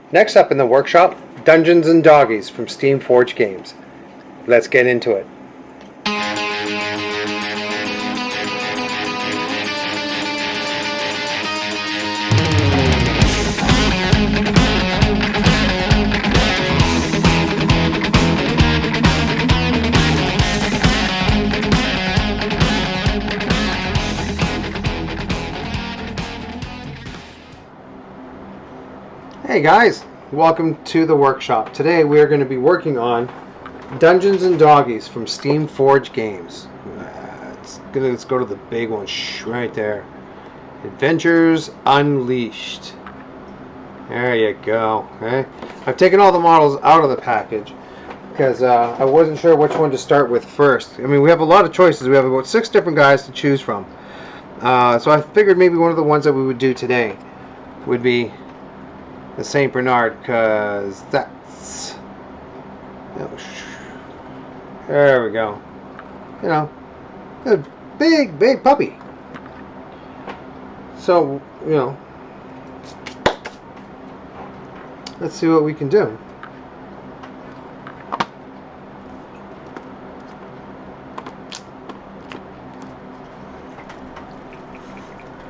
Next up in the workshop, Dungeons and Doggies from Steamforged Games. Let's get into it. Hey guys, welcome to the workshop. Today we are going to be working on Dungeons and Doggies from Steamforged Games. Let's go to the big one right there. Adventures Unleashed. There you go. Okay. I've taken all the models out of the package because I wasn't sure which one to start with first. I mean, we have a lot of choices. We have about 6 different guys to choose from. So I figured maybe one of the ones that we would do today would be the St. Bernard, because that's, there we go, you know, a big puppy. So, you know, let's see what we can do.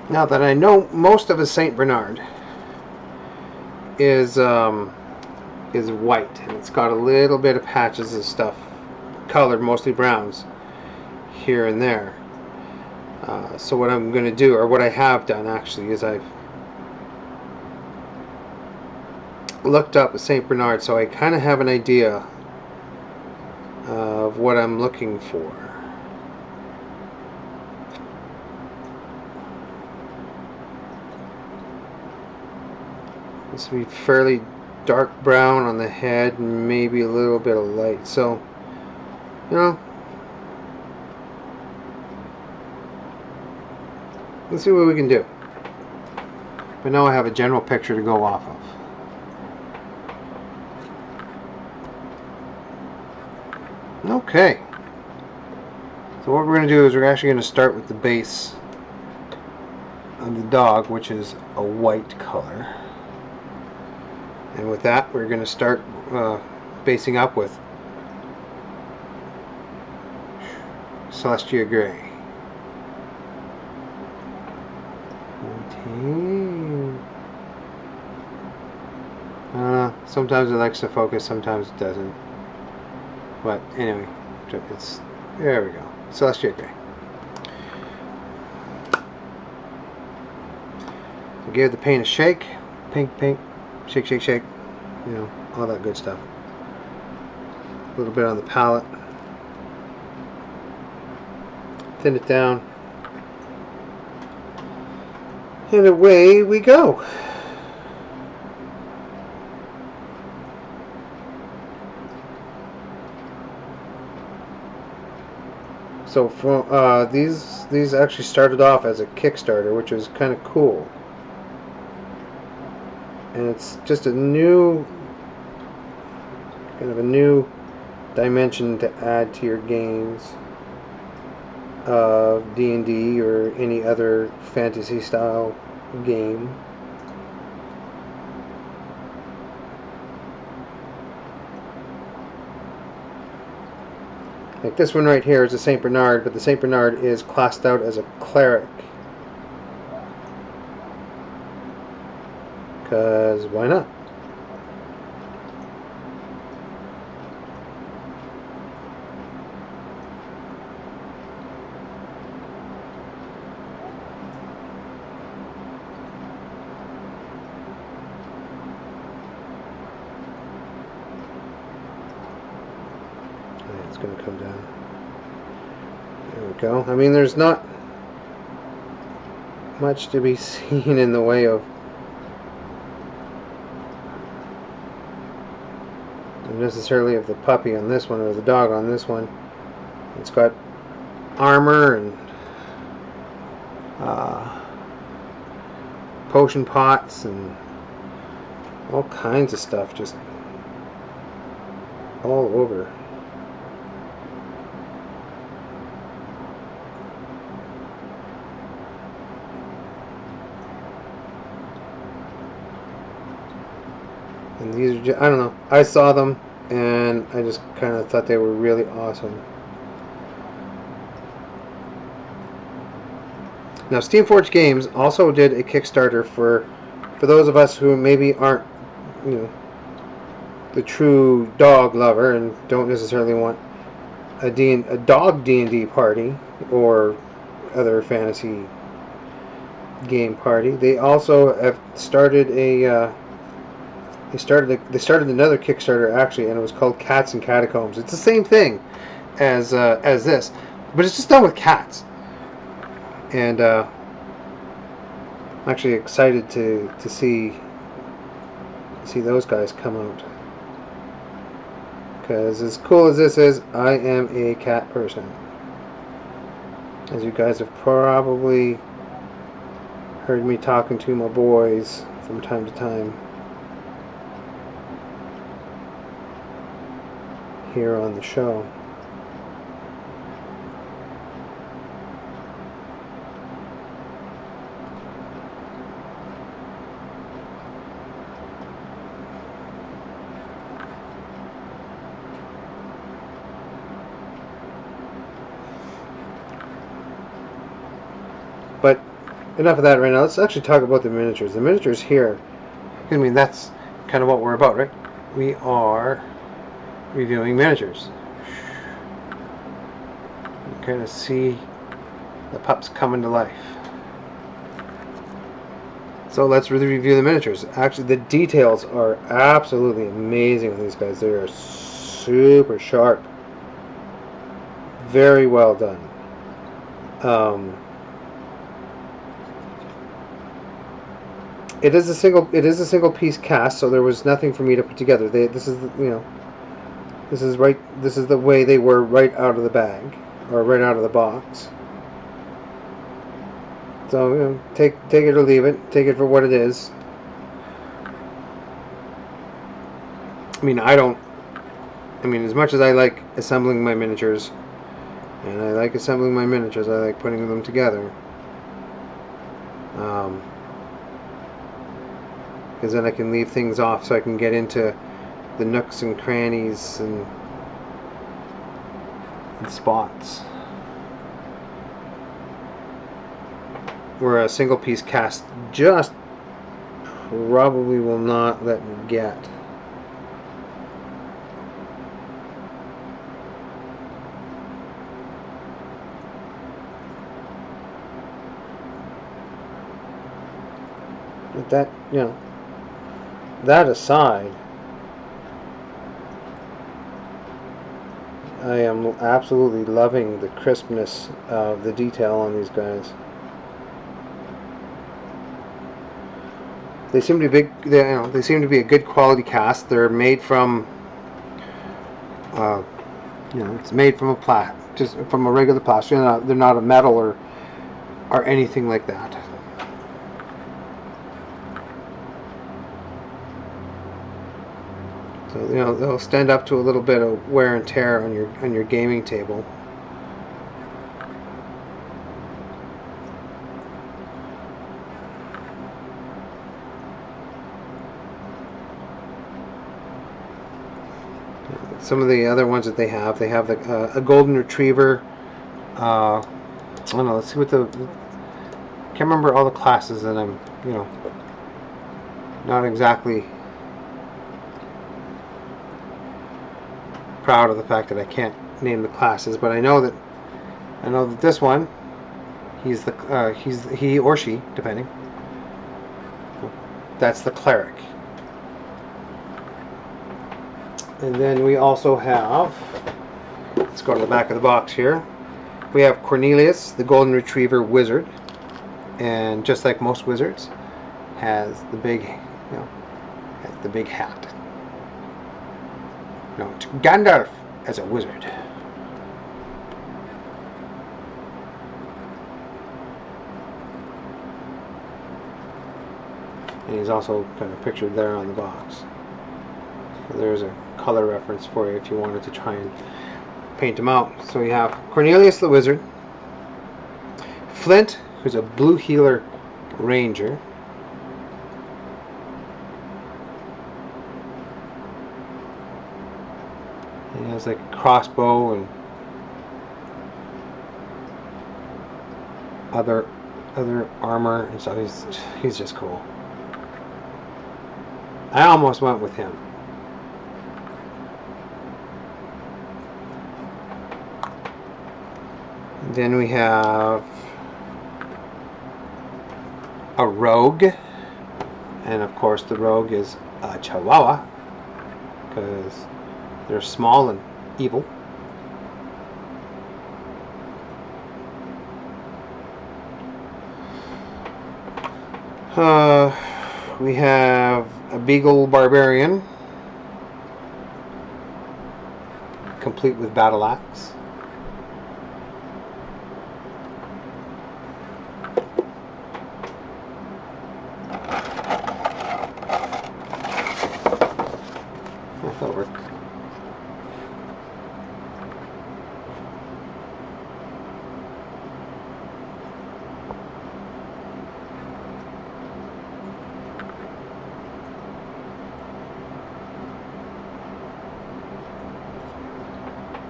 Now that I know most of a St. Bernard is white, and it's got a little bit of patches of stuff colored, mostly browns here and there. So what I'm going to do, or what I have done actually, is I've looked up a St. Bernard, so I kind of have an idea of what I'm looking for. This will be fairly dark brown on the head and maybe a little bit of light. So, you know, let's see what we can do. But now I have a general picture to go off of. Okay. So what we're going to do is we're actually going to start with the base of the dog, which is a white color. And with that, we're going to start basing up with Celestia Gray. Sometimes it likes to focus, sometimes it doesn't. But anyway, there we go. Celestia Gray. So give the paint a shake. Pink. Shake, you know, all that good stuff. A little bit on the palette. Thin it down. And away we go. So from these actually started off as a Kickstarter, which was kind of cool. And it's just a new, kind of a new dimension to add to your games of D&D or any other fantasy style game. Like this one right here is a St. Bernard, but the St. Bernard is classed out as a cleric. Because why not? It's going to come down. There we go. I mean, there's not much to be seen in the way of necessarily of the puppy on this one or the dog on this one. It's got armor and potion pots and all kinds of stuff just all over. And these are just, I don't know. I saw them and I just kind of thought they were really awesome. Now, Steamforged Games also did a Kickstarter for those of us who maybe aren't, you know, the true dog lover and don't necessarily want a dog D&D party or other fantasy game party. They also have started they started another Kickstarter actually, and it was called Cats and Catacombs. It's the same thing as this, but it's just done with cats. And I'm actually excited to see those guys come out. Because as cool as this is, I am a cat person. As you guys have probably heard me talking to my boys from time to time here on the show. But enough of that right now. Let's actually talk about the miniatures. The miniatures here, I mean, that's kind of what we're about, right? We are reviewing miniatures. You kind of see the pups coming to life. So let's really review the miniatures. Actually, the details are absolutely amazing on these guys. They are super sharp. Very well done. It is a single piece cast, so there was nothing for me to put together. This is the way they were right out of the bag, or right out of the box. So take it or leave it. Take it for what it is. I mean, as much as I like assembling my miniatures, I like putting them together. Because then I can leave things off so I can get into the nooks and crannies and spots where a single piece cast just probably will not let me get. But that, that aside, I am absolutely loving the crispness of the detail on these guys. They seem to be they seem to be a good quality cast. They're made from, it's made from just from a regular plastic. They're not a metal or anything like that. So they'll stand up to a little bit of wear and tear on your gaming table. Some of the other ones that they have a golden retriever. I don't know. Let's see what can't remember all the classes, and I'm not exactly proud of the fact that I can't name the classes, but I know that this one, he or she, depending. That's the cleric. And then we also have, let's go to the back of the box here. We have Cornelius, the golden retriever wizard, and just like most wizards, has the big hat. It's Gandalf as a wizard. And he's also kind of pictured there on the box. So there's a color reference for you if you wanted to try and paint him out. So we have Cornelius the wizard, Flint, who's a blue healer ranger, And he has like a crossbow and other armor, and so he's just cool. I almost went with him. And then we have a rogue, and of course the rogue is a Chihuahua because they're small and evil. We have a Beagle Barbarian, complete with battle axe. That'll work.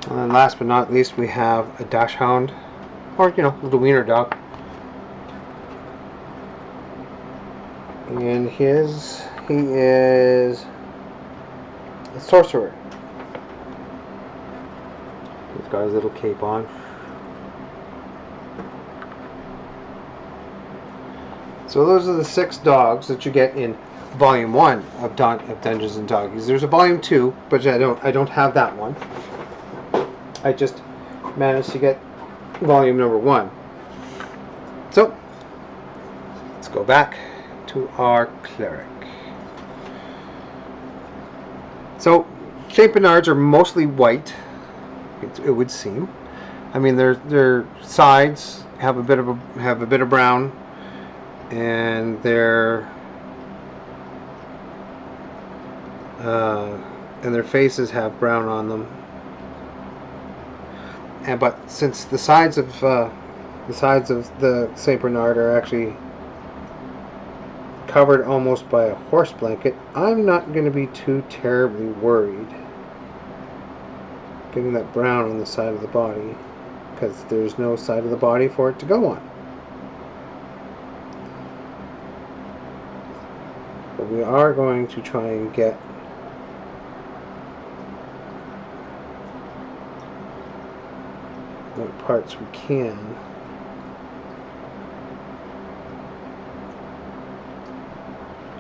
And then last but not least, we have a Dachshund, or little wiener dog. And he is a sorcerer. He's got his little cape on. So those are the 6 dogs that you get in Volume 1 of Dungeons and Doggies. There's a Volume 2, but I don't have that one. I just managed to get volume number 1. So let's go back to our cleric. So Saint Bernards are mostly white, it would seem. I mean, their sides have a bit of brown, and their faces have brown on them. But since the sides of the Saint Bernard are actually covered almost by a horse blanket, I'm not going to be too terribly worried getting that brown on the side of the body, because there's no side of the body for it to go on. But we are going to try and get what parts we can.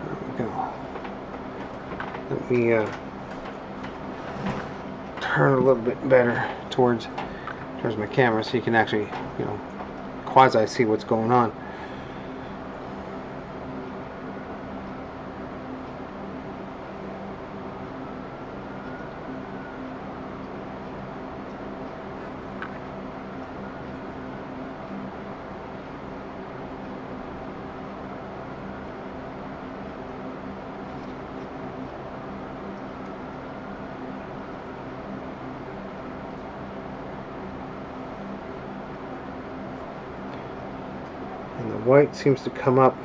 There we go. Let me turn a little bit better towards my camera so you can actually, quasi see what's going on. And the white seems to come up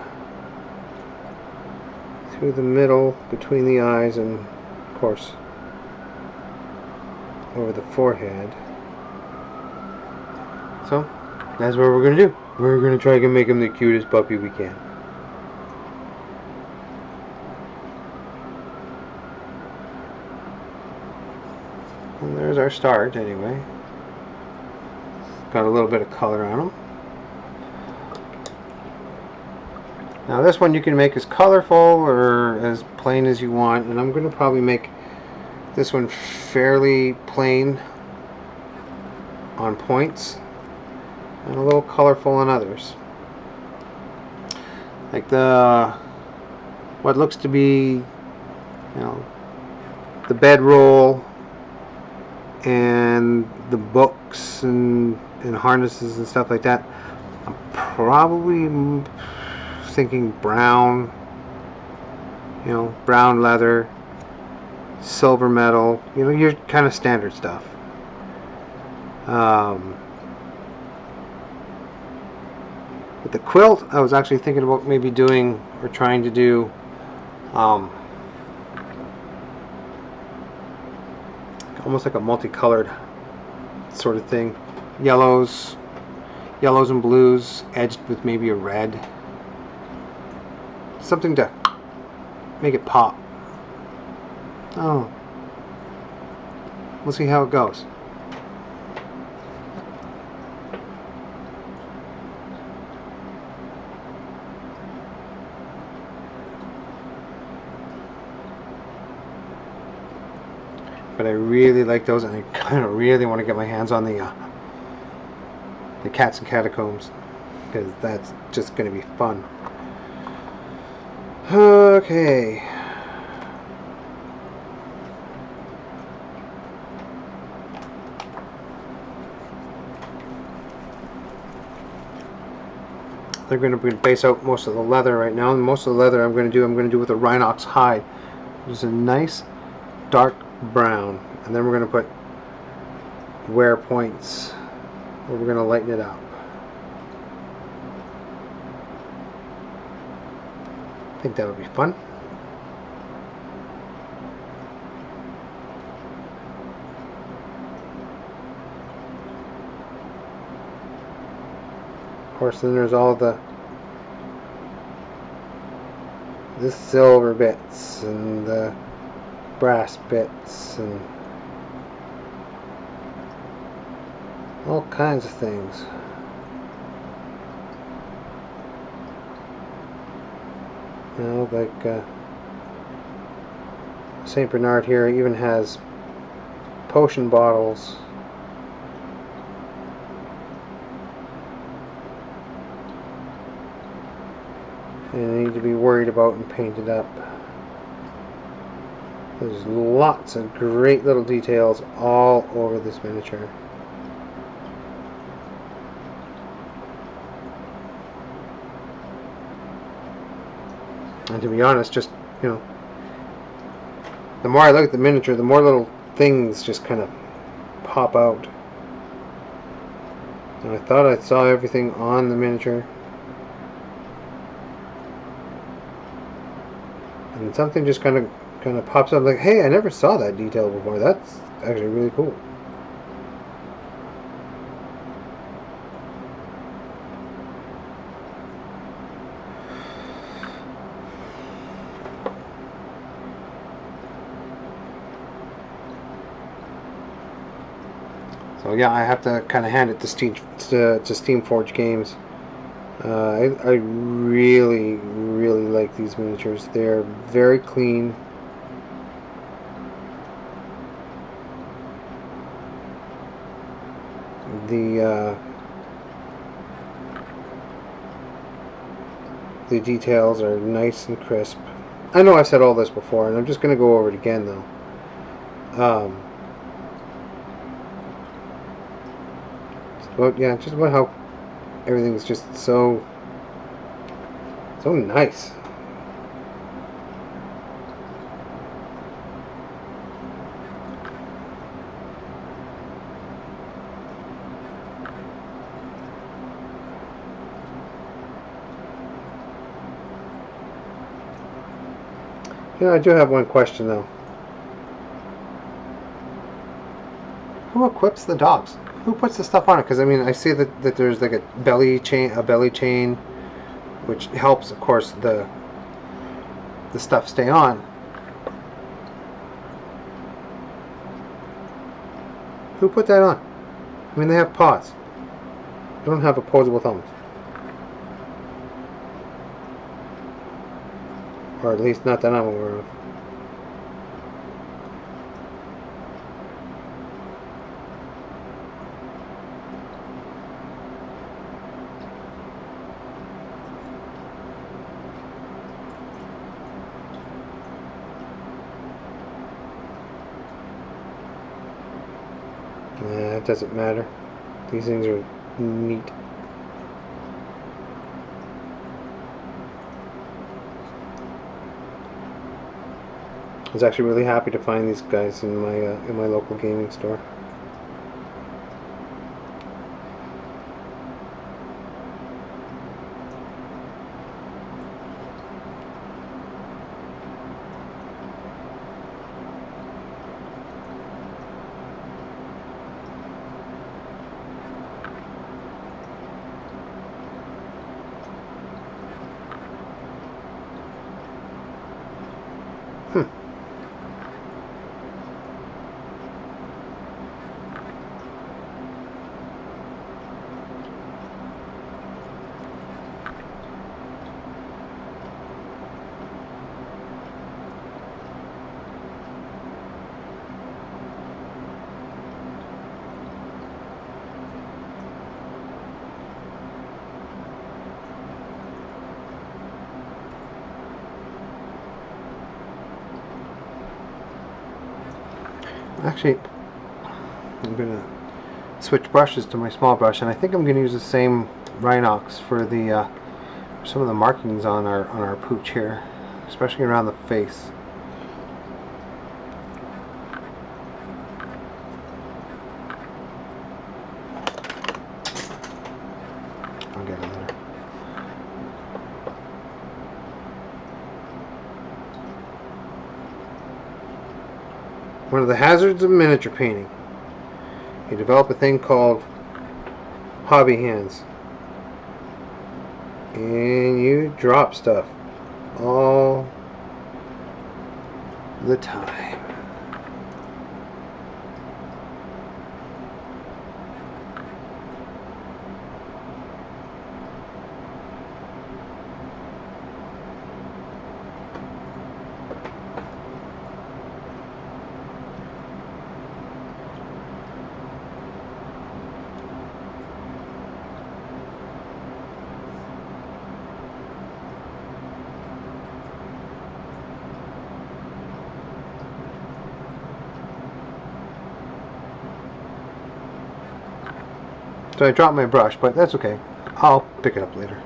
through the middle between the eyes and, of course, over the forehead. So that's what we're going to do. We're going to try to make him the cutest puppy we can. And there's our start anyway. Got a little bit of color on him. Now this one you can make as colorful or as plain as you want, and I'm going to probably make this one fairly plain on points and a little colorful on others. Like what looks to be, the bedroll and the books and harnesses and stuff like that. I'm probably thinking brown, brown leather, silver metal, your kind of standard stuff. With the quilt, I was actually thinking about maybe doing or trying to do almost like a multicolored sort of thing. Yellows and blues edged with maybe a red. Something to make it pop. Oh. We'll see how it goes. But I really like those, and I kind of really want to get my hands on the Cats and Catacombs, because that's just going to be fun. Okay. They're going to base out most of the leather right now, and most of the leather I'm going to do with a rhinox hide, which is a nice dark brown, and then we're going to put wear points where we're going to lighten it up. I think that would be fun. Of course, then there's all the silver bits and the brass bits and all kinds of things. You know, like St. Bernard here even has potion bottles. And they need to be worried about and painted up. There's lots of great little details all over this miniature. And to be honest, just, you know, the more I look at the miniature, the more little things just kind of pop out. And I thought I saw everything on the miniature. And something just kind of pops up like, hey, I never saw that detail before. That's actually really cool. So yeah, I have to kind of hand it to Steamforged Games. I really like these miniatures. They're very clean. The details are nice and crisp. I know I've said all this before, and I'm just going to go over it again though. Just about how everything's just so nice. I do have one question though. Who equips the dogs? Who puts the stuff on it? Because I mean, I see that there's like a belly chain, which helps, of course, the stuff stay on. Who put that on? I mean, they have paws. They don't have opposable thumbs. Or at least not that I'm aware of. It doesn't matter. These things are neat. I was actually really happy to find these guys in my local gaming store. Actually, I'm going to switch brushes to my small brush, and I think I'm going to use the same Rhinox for the some of the markings on our pooch here, especially around the face. I'll get it later. One of the hazards of miniature painting. You develop a thing called hobby hands. And you drop stuff all the time. So I dropped my brush, but that's okay. I'll pick it up later.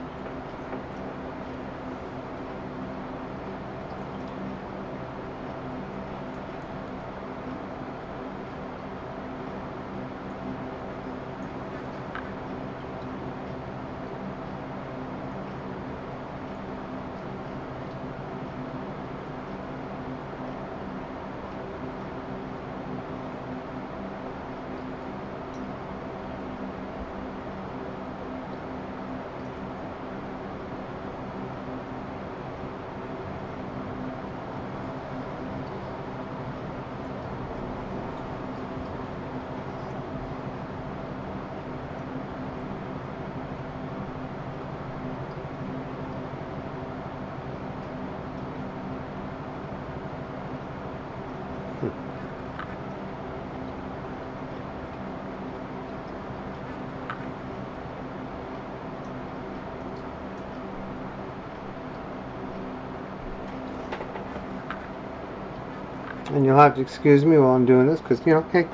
And you'll have to excuse me while I'm doing this, because, you know, hey,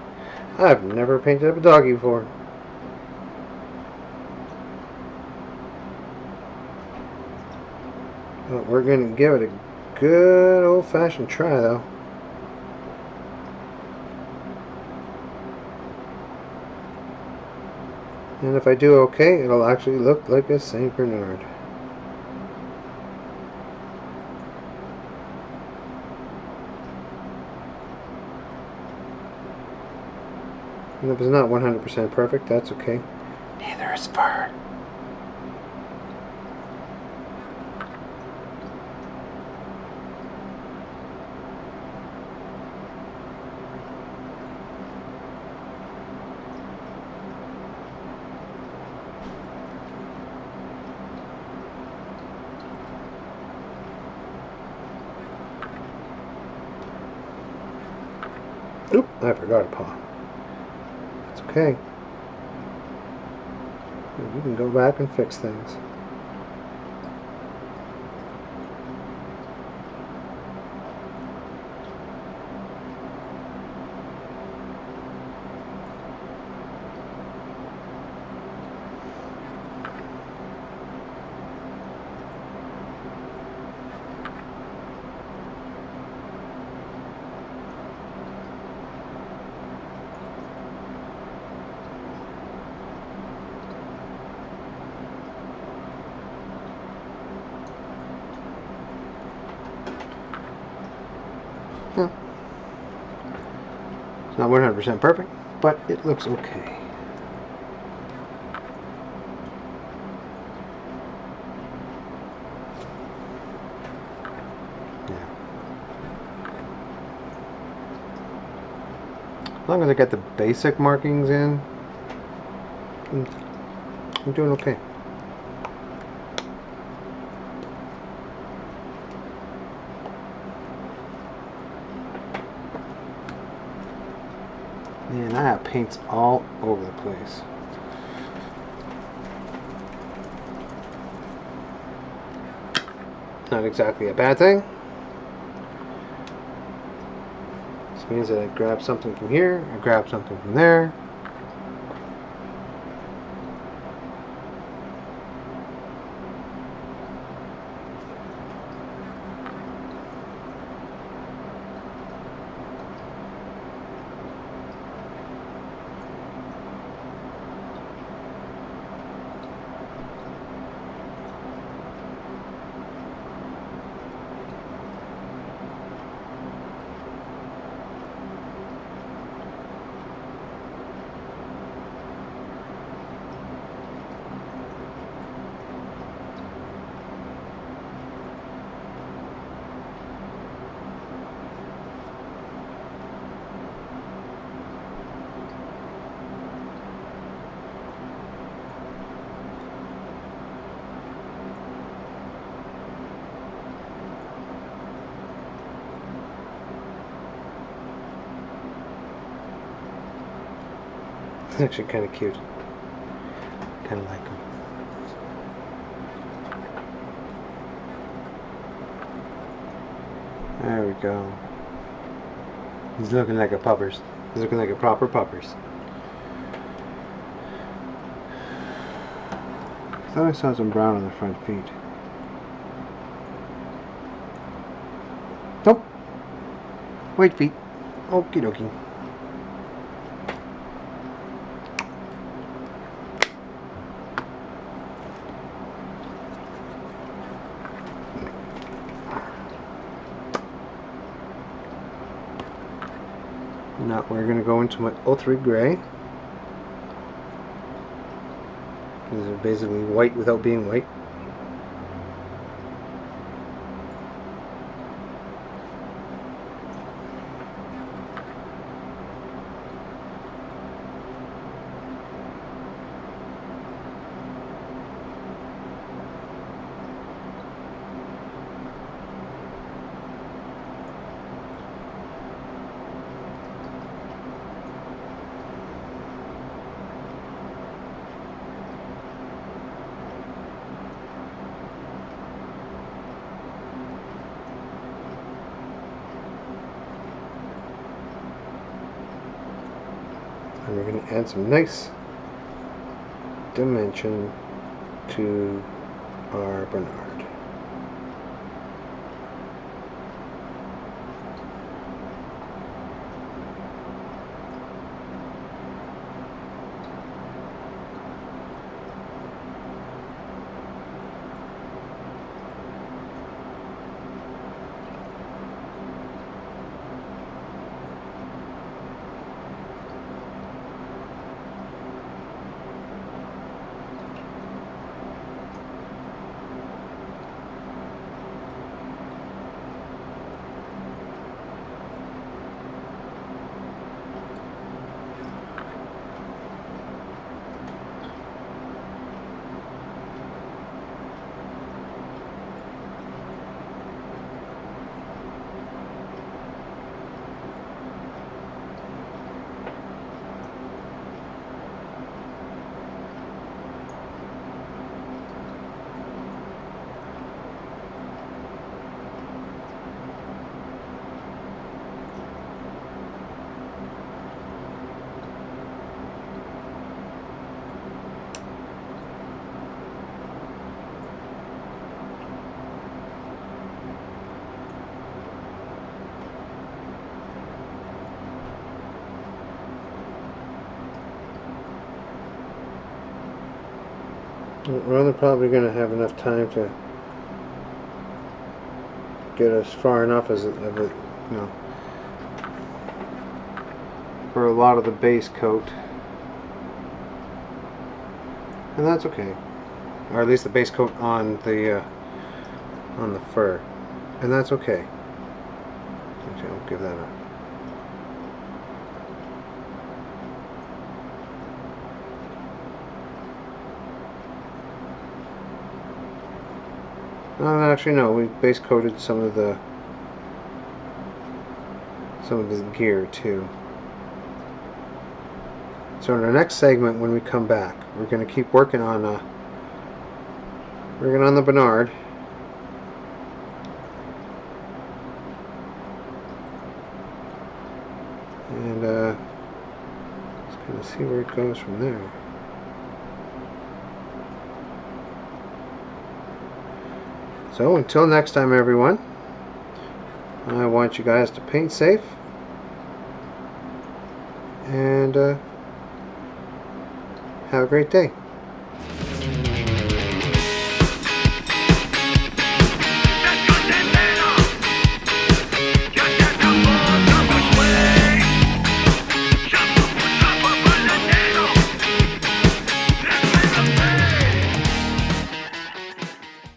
I've never painted up a doggy before. But we're going to give it a good old-fashioned try, though. And if I do okay, it'll actually look like a St. Bernard. And if it's not 100% perfect, that's okay. Neither is fur. Oop, I forgot a paw. It's okay. You can go back and fix things. Yeah. It's not 100% perfect, but it looks okay. Yeah. As long as I get the basic markings in, I'm doing okay. Man, I have paints all over the place. Not exactly a bad thing. This means that I grab something from here, I grab something from there. It's actually kind of cute. Kind of like him. There we go. He's looking like a puppers. He's looking like a proper puppers. I thought I saw some brown on the front feet. Nope. White feet. Okie dokie. Now we're going to go into my 03 gray. This is basically white without being white. And we're going to add some nice dimension to our Bernard. Well, they're probably going to have enough time to get us far enough as it, you know, for a lot of the base coat, and that's okay, or at least the base coat on the fur, and that's okay. Actually, I'll give that a. Actually, no. We base coated some of the gear too. So in our next segment, when we come back, we're going to keep working on the Bernard. And just kind of see where it goes from there. So until next time, everyone, I want you guys to paint safe and have a great day.